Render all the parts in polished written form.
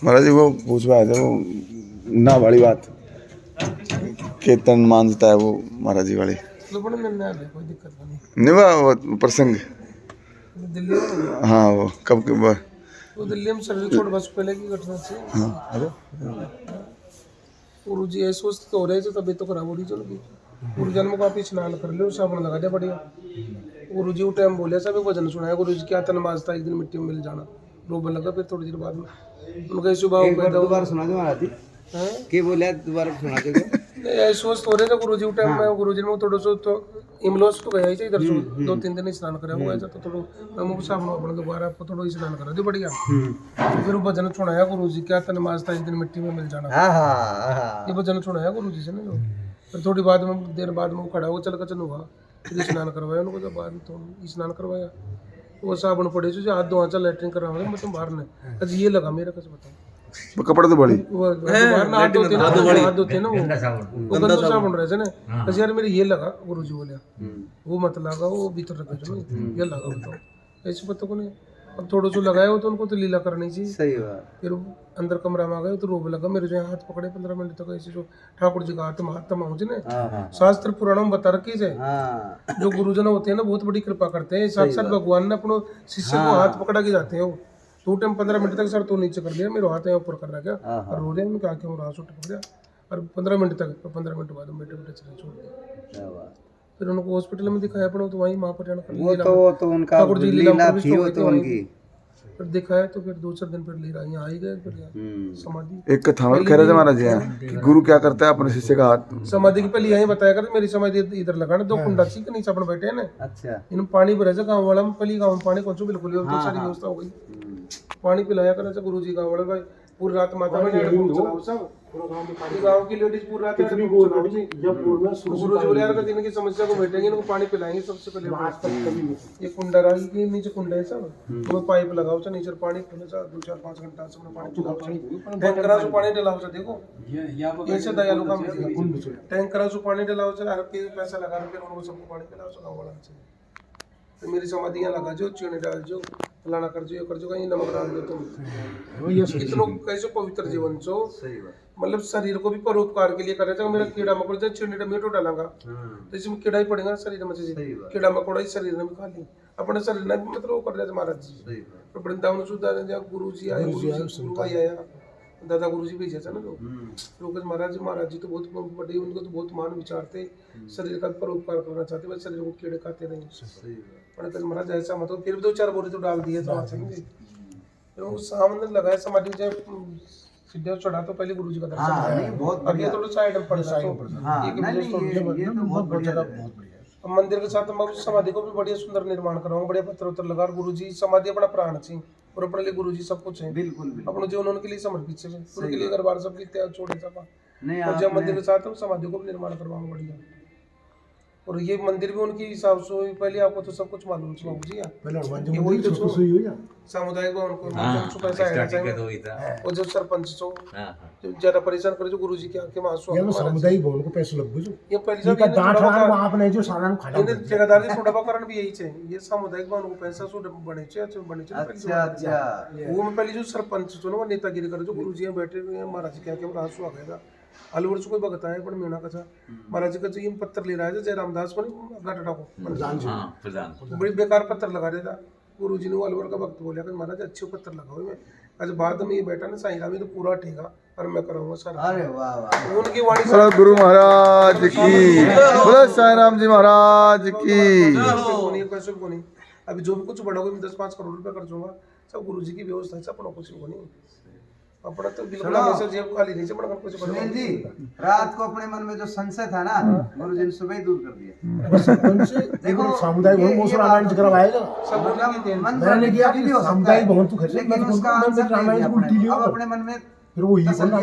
महाराज जी वो पूछ रहे थे वो ना बड़ी बात कीर्तन मानता है वो महाराज जी वाली कोई दिक्कत नहीं। नहीं वो प्रसंग दिल्ली में हाँ वो कब वो दिल्ली में शरीर छोड़ बस पहले की घटना थी। गुरु जी ऐसे तो हो रहे थे, तबीयत तो खराब हो रही चलो गुरु जन में काफी स्नान कर लो, साबुन लगा दिया बढ़िया। गुरु जी वो टाइम बोले सब भजन सुनाया, गुरु जी क्या तन माजता एक दिन मिट्टी में मिल जाना, रोब लगा। फिर थोड़ी देर बाद में उनका सुबह दोबारा सुना दो महाराज जी के बोले दोबारा सुना दो। ऐसे हो रहे थे गुरु जी टाइम में। गुरु जी में थोड़ा सो तो इमलोस तो गया ही इधर से 2-3 दिन स्नान करा हुआ था, तो थोड़ा मैं साबुन वाबुन दोबारा आपको थोड़ा स्नान करा दो बढ़िया। फिर वो भजन सुनाया गुरु जी क्या तन माजता एक दिन मिट्टी में मिल जाना, ये भजन सुनाया गुरु जी से ना जो। फिर थोड़ी बाद में देर बाद में वो खड़ा हुआ चल का चल हुआ, फिर स्नान करवाया उनको। जब बाद में तो स्नान करवाया वो साबुन पड़े जो हाथ धोआ चल लैट्रिन करा मैं तुम बाहर ने कच ये लगा मेरा कच बताओ कपड़े तो बड़ी वो बाहर ना हाथ धोते ना, हाथ धोते ना वो गंदा साबुन रहे थे ना। कच यार मेरे ये लगा गुरु जी बोले वो मत लगा, वो भीतर रखे जो ये लगा बताओ ऐसे पता को नहीं। अब थोड़ा सा लगाया हो तो उनको तो लीला करनी चाहिए। सही बात। फिर अंदर कमरा में आ गए तो रोब लगा मेरे जो हाथ पकड़े 15 मिनट तक ऐसे जो ठाकुर जी का हाथ तमाऊ जी ने शास्त्र पुराणों में बता रखी है। जो गुरुजन होते हैं ना बहुत बड़ी कृपा करते हैं, साक्षात भगवान ने अपने शिष्य को हाथ पकड़ा के जाते हैं। वो तो टाइम 15 मिनट तक सर तो नीचे कर लिया, मेरे हाथ ऊपर कर रखा और रो रहे उनका आके रास उठ गया। और 15 मिनट तक 15 मिनट बाद बेटे बेटे चले छोड़ दिया। फिर उनको हॉस्पिटल में दिखाया पड़ा तो वहीं माँ पर वो तो उनका लीला थी वो तो उनकी। फिर दिखाया तो फिर 2-4 दिन फिर लीला यहाँ आई गए। फिर समाधि एक कथा में कह रहे थे महाराज जी कि गुरु क्या करता है अपने शिष्य का हाथ समाधि की पहले यही बताया कर मेरी समाधि इधर लगाना 2 कुंडा सी के नीचे अपन बैठे हैं ना। अच्छा इन पानी भरे से गाँव वाला में पहले गाँव में पानी कौन बिल्कुल तो सारी व्यवस्था हो गई। पानी पिलाया कर गुरु जी गाँव वाले भाई पूरी रात माता में चलाओ सब गाँव की लेडीज पूरी रात गुरु जी बोले यार इनकी समस्या को बैठेंगे इनको पानी पिलाएंगे सबसे पहले। ये कुंडा रही के नीचे कुंडा है सब तो पाइप लगाओ चा नीचे पानी खुले चा 2-4-5 घंटा से पानी पिलाओ टैंकरा से पानी डलाओ चा। देखो ऐसे दयालु काम टैंकरा से पानी डलाओ चा पैसा लगा फिर उनको सबको पानी पिलाओ चा गाँव वाला से। तो मेरी समाधि यहाँ लगा जो चीनी डाल जो फलाना कर जो ये कर जो कहीं नमक डाल दो तुम इतना कैसे पवित्र जीवन चो। मतलब शरीर को भी परोपकार के लिए करे थे। मेरा कीड़ा मकोड़ा जब चीनी मीठो डालांगा तो इसमें कीड़ा ही पड़ेगा शरीर में से कीड़ा मकोड़ा ही शरीर में खा ली अपने शरीर ने भी मतलब वो कर रहे थे महाराज जी। तो वृंदावन सुधा गुरु जी आए गुरु भाई आया दादा गुरु जी भेजा था ना लोग महाराज जी तो बहुत बड़े उनको तो बहुत मान विचार थे शरीर का परोपकार करना चाहते बस शरीर को कीड़े खाते नहीं पर महाराज ऐसा मतलब फिर भी 2-4 बोरी तो डाल दिए तो फिर सामने लगाया समाधि जब सीढ़ियों चढ़ा तो पहले गुरु जी का दर्शन अब ये थोड़ा साइड में पड़ मंदिर के साथ समाधि को भी बढ़िया सुंदर निर्माण कराऊंगा बढ़िया पत्थर उत्तर लगा। गुरु जी समाधि अपना प्राण थी और अपने लिए गुरु जी सब कुछ है बिल्कुल अपने जीवन उनके लिए समर्पित है उनके लिए घर बार सब त्याग छोड़े सब। और जब मंदिर के साथ समाधि को भी निर्माण करवाऊंगा बढ़िया। और ये मंदिर भी उनकी हिसाब से पहले आपको तो सब कुछ मालूम है बाबू जी वही तो सामुदायिक भवन को पैसा आना चाहिए। और जब सरपंच सो ज्यादा परेशान करे जो गुरु जी के आके मासो सामुदायिक भवन को पैसे लग गए ये परेशान का डांट रहा आपने जो सारा खाना इन्हें ठेकेदार जी थोड़ा कारण भी यही चाहिए ये सामुदायिक भवन को पैसा सो बने वो में पहले जो सरपंच चुनो वो नेतागिरी करे जो गुरु जी बैठे हुए महाराज के आके रासु आ गया अलवर से कोई बगता है पर मीणा का महाराज का ये पत्थर ले रहा है जय रामदास को गाटा को बड़ी बेकार पत्थर लगा देता। गुरु जी ने अलवर का भक्त बोला कि महाराज अच्छे पत्थर लगाओ मैं आज बाद में ये बैठा ना साईं रामी तो पूरा ठेगा और मैं कराऊंगा सर। अरे वाह उनकी वाणी गुरु महाराज की बोलो साईं राम जी महाराज की पैसे को नहीं अभी जो भी कुछ बड़ा होगा मैं 10-5 करोड़ रुपया कर दूंगा सब गुरु जी की व्यवस्था है अपना कुछ को नहीं अपना तो बिल्कुल हमेशा जेब खाली नहीं पड़ा कुछ सुनील जी रात को अपने मन में जो संशय था ना गुरु जी ने सुबह ही दूर कर दिया। देखो सामुदायिक भवन मोस रामायण जी करवाएगा मैंने किया कि सामुदायिक भवन तो खर्च लेकिन उसका आंसर रामायण को उल्टी लियो अपने मन में फिर वो ये बोलना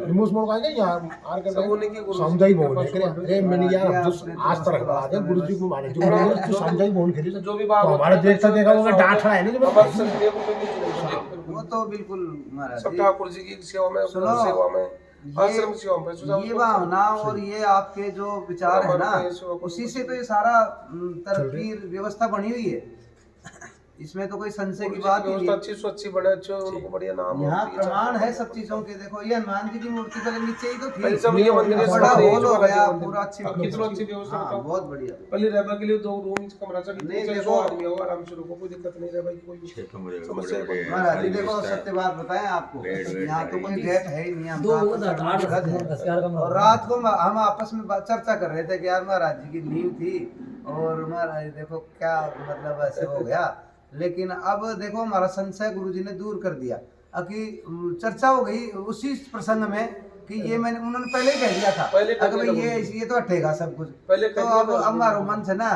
रिमोट मोड का है यार आर कर सामुदायिक भवन करे अरे मैंने यार आज तक रखवा दे गुरु जी को माने जो सामुदायिक भवन खेले जो भी बात हमारे देश से देखा होगा डांट रहा है ना वो तो बिल्कुल महाराज सब ठाकुर जी की सेवा में सेवा में आश्रम सेवा में ये भावना और ये आपके जो विचार है ना उसी से तो ये सारा तरक्की व्यवस्था बनी हुई है। इसमें तो कोई संशय की बात ही व्यवस्था नहीं। अच्छी स्वच्छ बड़े अच्छे उनको बढ़िया नाम यहाँ होती है। प्रमाण है सब चीजों के। देखो ये हनुमान जी की मूर्ति पहले नीचे ही तो पहले थी, सब ये मंदिर है, बड़ा सारा हॉल हो वाला गया, जो मंदिर। पूरा अच्छी अब कितना अच्छी व्यवस्था हाँ, बताओ। बहुत बढ़िया। पहले रहने के लिए 2 रूम कमरा सा नहीं, नहीं देखो, आदमी होगा आराम से रुको, कोई दिक्कत नहीं रहे भाई, कोई समस्या है। महाराज जी देखो सत्य बात बताएं आपको, यहाँ तो कोई गेट है ही नहीं, हम तो आपस में गज है। और रात को हम आपस में चर्चा कर रहे थे कि यार महाराज जी की नींव थी और महाराज देखो क्या मतलब ऐसे हो गया। लेकिन अब देखो हमारा संशय गुरुजी ने दूर कर दिया। अब कि चर्चा हो गई उसी प्रसंग में कि ये मैंने उन्होंने पहले ही कह दिया था पहले कह अगर दिया भाई ये तो हटेगा सब कुछ। पहले तो कह दिया अब था। हमारा मन से ना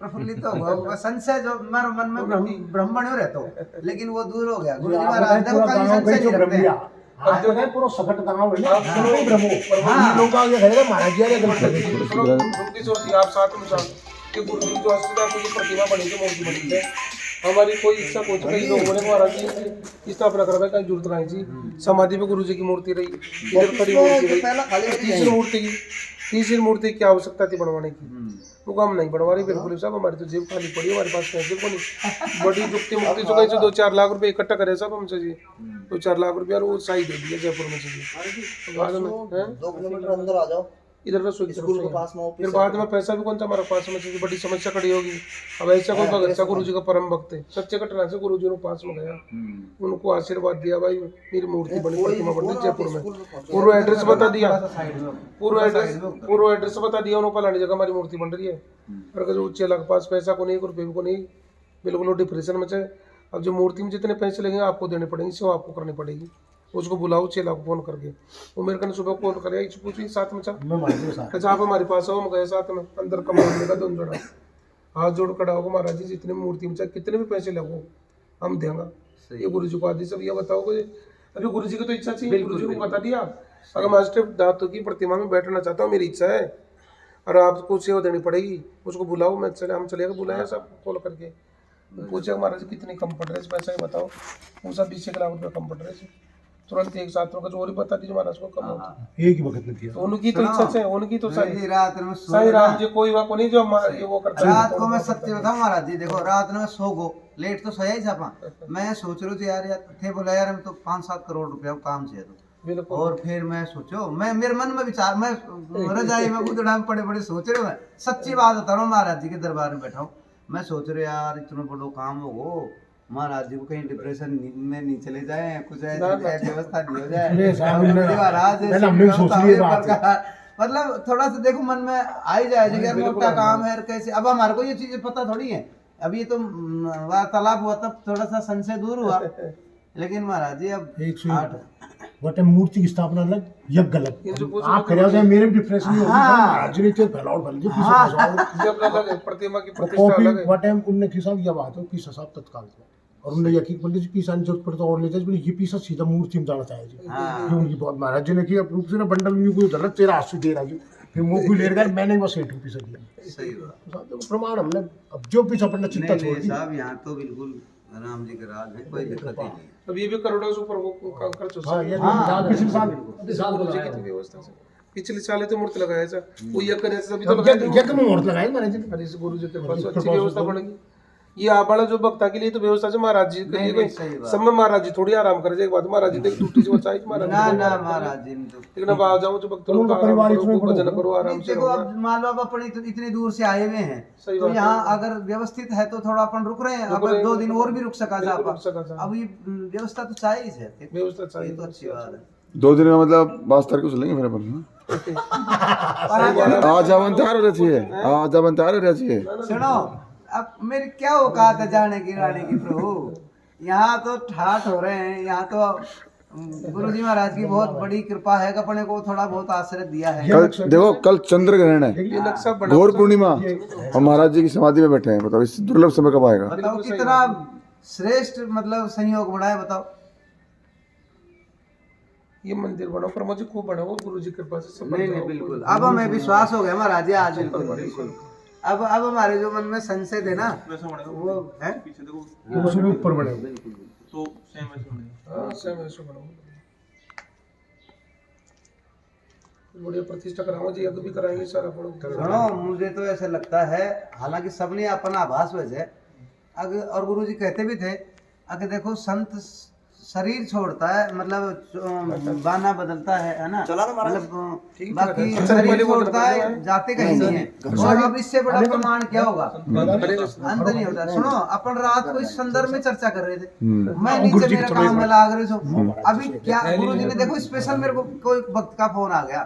प्रफुल्लित हो गया, संशय जो हमारे मन में ब्राह्मण हो रहता हो, लेकिन वो दूर हो गया। गुरुजी महाराज देखो पूरा कभी गाँव संशय कहीं नहीं तो रखते ब्रह्मिया हैं। आज जो है पूरा सकट गाँव है ना, सब ही ब्रह्मो। हाँ। लोग आगे खड़े थे, महाराज जी आगे गलत थे। रुकी सोची आप साथ में जाओ कि गुरु जी जो अस्थिता की प्रतिमा बनी थी, मूर्ति बनी थी, हमारी कोई इच्छा कुछ कई लोगों ने महाराज जी की स्थापना करवाई, कहीं जरूरत नहीं थी। समाधि पे गुरु जी की मूर्ति रही, इधर खड़ी मूर्ति रही, तीसरी मूर्ति की आवश्यकता थी बनवाने की, वो हम नहीं बनवा रही बिल्कुल साहब। हमारी तो जेब खाली पड़ी है, हमारे पास पैसे को नहीं। बड़ी जुक्ति मुक्ति से कहीं से 2-4 लाख रुपए इकट्ठा करे साहब हमसे जी, 2-4 लाख रुपया, और वो सही दे दिया जयपुर में से जी। बाद में 2 किलोमीटर अंदर आ जाओ, इधर रसोई स्कूल के पास में फिर ऑफिस बाद में पैसा भी कौन सा हमारे पास में चाहिए, बड़ी समस्या खड़ी होगी। अब ऐसा कोई भगत गुरु जी का परम भक्त है, सच्चे घटना से गुरु जी ने पास में गया, उनको आशीर्वाद दिया, भाई मेरी मूर्ति बनी, प्रतिमा बनी जयपुर में, पूरा एड्रेस बता दिया, पूरा एड्रेस बता दिया उन्होंने, फलानी जगह हमारी मूर्ति बन रही है। और जो उच्च के पास पैसा को नहीं, 1 रुपये को नहीं, बिल्कुल डिप्रेशन में चाहे। अब जो मूर्ति में जितने पैसे लगेंगे आपको देने पड़ेंगे, सेवा आपको करनी पड़ेगी। उसको बुलाओ, चेला को फोन करके, वो मेरे को सुबह फोन करे, पूछी साथ में चल, अच्छा आप हमारे पास आओ, हम गए साथ में अंदर कमरा मिलेगा, 2 जोड़ा हाथ जोड़ खड़ा होगा, महाराज जी जितने मूर्ति में चाहे कितने भी पैसे लगो हम देंगे, ये गुरु जी को आदि सब ये बताओगे। अभी गुरु जी की तो इच्छा चाहिए, गुरु जी को बता दिया अगर मास्टर धातु की प्रतिमा में बैठना चाहता हूँ, मेरी इच्छा है और आपको सेवा देनी पड़ेगी, उसको बुलाओ, मैं चले, हम चलेगा, बुलाया सब कॉल करके, पूछे महाराज जी कितनी कम पड़ रहे हैं पैसा, ये बताओ, वो सब 20 लाख रुपये कम पड़ रहे हैं, तुरंत एक साथ में और बता दीजिए महाराज को कम होता, एक ही वक्त में किया। तो उनकी तो इच्छा से, उनकी तो सही रात में सही राम जी कोई बात नहीं जो ये वो करता रात को मैं सत्य बताऊं महाराज जी, देखो रात में सो गो लेट तो सोया ही छापा, मैं सोच रही थी यार थे बोला यार हम तो 5-7 करोड़ रुपया काम चाहिए तो, बिल्कुल। और फिर मैं सोचो, मैं मेरे मन में विचार, मैं रजाई में गुदड़ा में पड़े सोच रहे मैं सच्ची बात बता रहा हूँ, महाराज जी के दरबार में बैठा हूँ, मैं सोच रहे यार इतना बड़ा काम हो, महाराज जी को कहीं डिप्रेशन में नहीं चले जाए, कुछ ऐसी व्यवस्था नहीं हो जाए महाराज, मतलब थोड़ा सा देखो मन में आ ही जाए यार मोटा काम है कैसे। अब हमारे को ये चीजें पता थोड़ी है, अब ये तो वार्तालाप हुआ तब थोड़ा सा संशय दूर हुआ, लेकिन महाराज जी अब वटे मूर्ति की स्थापना अलग, यज्ञ अलग। आप कह रहे हो मेरे भी डिप्रेशन में महाराज जी ने तो फैलाओ भल जी जब अलग है, प्रतिमा की प्रतिष्ठा अलग है। वटे उनने के साथ ये बात हो पीसा साहब तत्काल में, और उन्होंने यकीन पंडित जी पीसा जरूरत पड़ता और ले जाए, ये पीसा सीधा मूर्ति में जाना चाहिए जी, क्यों ये बहुत महाराज जी ने किया रूप से ना बंडल में कोई गलत तेरा आंसू दे रहा जी, फिर मुंह ले गया, मैंने बस 8 पीसा दिया, सही बात प्रमाण हमने अब जो पीछा पड़ना चिंता छोड़ दी साहब, यहाँ तो बिल्कुल राम जी के राज है, कोई दिक्कत ही नहीं। अब ये भी करोड़ों से ऊपर वो काम खर्च हो हाँ ये सकता पिछले साल है गुरु जी की तो व्यवस्था से, पिछले साल तो मूर्ति लगाया था वो ये करे तभी तो यज्ञ में मुहूर्त लगाए महाराज जी ने। अरे इस गुरु जी के पास अच्छी व्यवस्था बनेगी। ये आबाड़ा जो भक्ता के लिए तो व्यवस्था से महाराज जी के लिए कोई सब में महाराज जी थोड़ी आराम करे एक बात, महाराज जी देख टूटी से बचाई महाराज ना ना महाराज जी ने तो लेकिन अब आ जाओ जो भक्त लोग आराम करो, भजन करो आराम से। देखो अब मान लो अब अपने इतनी दूर से आए हुए हैं तो यहाँ अगर व्यवस्थित है तो थोड़ा अपन रुक रहे हैं, अगर 2 दिन और भी रुक सका जा, अब ये व्यवस्था तो चाहिए है, व्यवस्था चाहिए तो अच्छी बात है। 2 दिन में मतलब 22 तारीख को चलेंगे फिर अपन, आज अपन तैयार हो रही है, आज अपन तैयार हो रही है। सुनो अब मेरी क्या औकात है जाने की रानी की प्रभु, यहाँ तो ठाठ हो रहे हैं, यहाँ तो गुरु जी महाराज की बहुत बड़ी कृपा है, अपने को थोड़ा बहुत आश्रय दिया है। कल देखो कल चंद्र ग्रहण है, घोर पूर्णिमा, और महाराज जी की समाधि में बैठे हैं, बताओ इस दुर्लभ समय कब आएगा। बताओ कितना श्रेष्ठ मतलब संयोग बना है, बताओ। ये मंदिर बना पर मुझे खूब बना वो गुरु जी की कृपा से। नहीं बिल्कुल, अब हमें विश्वास हो गया महाराज जी आज बिल्कुल। अब हमारे जो मन में संशय थे ना वो है उसमें ऊपर बढ़े तो सेम ऐसे बना बढ़िया प्रतिष्ठा कराओ जी, यज्ञ भी कराएंगे सारा। सुनो मुझे तो ऐसा लगता है, हालांकि सबने अपना आभास वैसे अगर और गुरुजी कहते भी थे अगर देखो संत शरीर छोड़ता है मतलब बाना बदलता है ना, मतलब बाकी शरीर छोड़ता है जाते कहीं नहीं है। और अब इससे बड़ा प्रमाण क्या होगा, अंत नहीं होता। सुनो अपन रात को इस संदर्भ में चर्चा कर रहे थे, मैं नीचे मेरा काम में लाग रही हूँ, अभी क्या गुरुजी ने देखो स्पेशल मेरे को कोई भक्त का फोन आ गया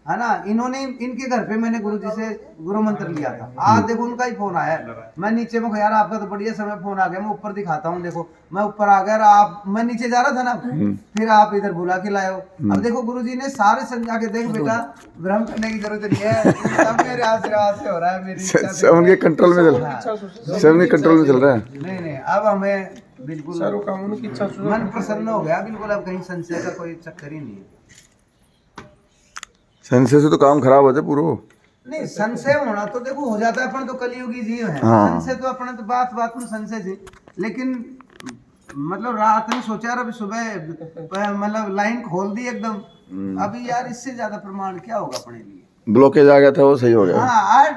है ना, इन्होंने इनके घर पे मैंने गुरुजी से गुरु मंत्र लिया था, आज देखो उनका ही फोन आया, मैं नीचे में यार आपका तो बढ़िया समय फोन आ गया, मैं ऊपर दिखाता हूँ, देखो मैं ऊपर आ गया, आप मैं नीचे जा रहा था ना, फिर आप इधर बुला के लाए हो। अब देखो गुरुजी ने सारे समझा के, देख बेटा भ्रम करने की जरूरत नहीं है, सब मेरे आशीर्वाद से हो रहा है, मेरी इच्छा से सब उनके कंट्रोल में चल रहा है, सब उनके कंट्रोल में चल रहा है। नहीं अब हमें बिल्कुल सारों कामों की इच्छा सुनो, मन प्रसन्न हो गया बिल्कुल, अब कहीं संशय का कोई चक्कर ही नहीं है। संशय से तो काम खराब हो जाए पूरा। नहीं संशय होना तो देखो हो जाता है, अपन तो कलियुगी जीव है, हाँ। संशय तो अपने तो बात बात में संशय जी, लेकिन मतलब रात में सोचा और अभी सुबह मतलब लाइन खोल दी एकदम, अभी यार इससे ज्यादा प्रमाण क्या होगा अपने लिए। ब्लॉकेज आ गया था वो सही हो गया। हाँ आज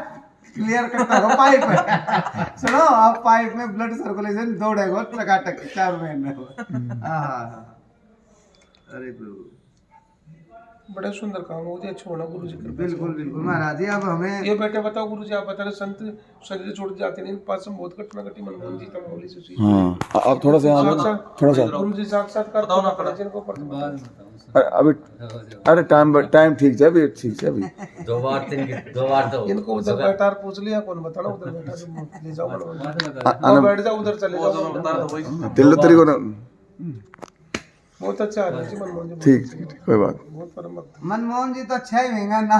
क्लियर करता हो पाइप सुनो आप पाइप में ब्लड सर्कुलेशन दौड़ेगा टकाटक 4 महीने। हाँ अरे गुरु बड़े सुंदर काम हो, अच्छा होना गुरु जी। बिल्कुल बिल्कुल महाराज जी। अब हमें ये बेटे बताओ गुरु जी, आप बता रहे संत शरीर छोड़ जाते नहीं, पास में बहुत घटना घटी मनमोहन जी तमावली से। हाँ आप थोड़ा सा यहाँ आओ, थोड़ा सा। गुरु जी साक्षात्कार बताओ ना पड़ा जिनको पढ़ते। अरे अभी अरे टाइम ठीक है अभी, ठीक है अभी। 2 बार तो इनको उधर बैठा पूछ लिया कौन बताना, उधर बैठा जो ले जाओ मनमोहन बैठ जाओ उधर चले जाओ। दिल तेरी को ना बहुत अच्छा है जी मनमोहन जी, ठीक कोई बात। बहुत परम भक्त। मनमोहन जी तो अच्छा ही होगा ना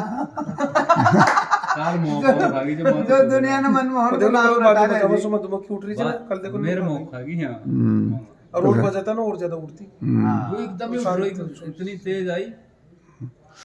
जो दुनिया ने मनमोहन को नाम रखा है। मधुमक्खी उठ रही थी ना कल, देखो मेरे मुंह खा गई यहाँ और उड़ बजाता ना और ज्यादा उड़ती। वो एकदम ही इतनी तेज आई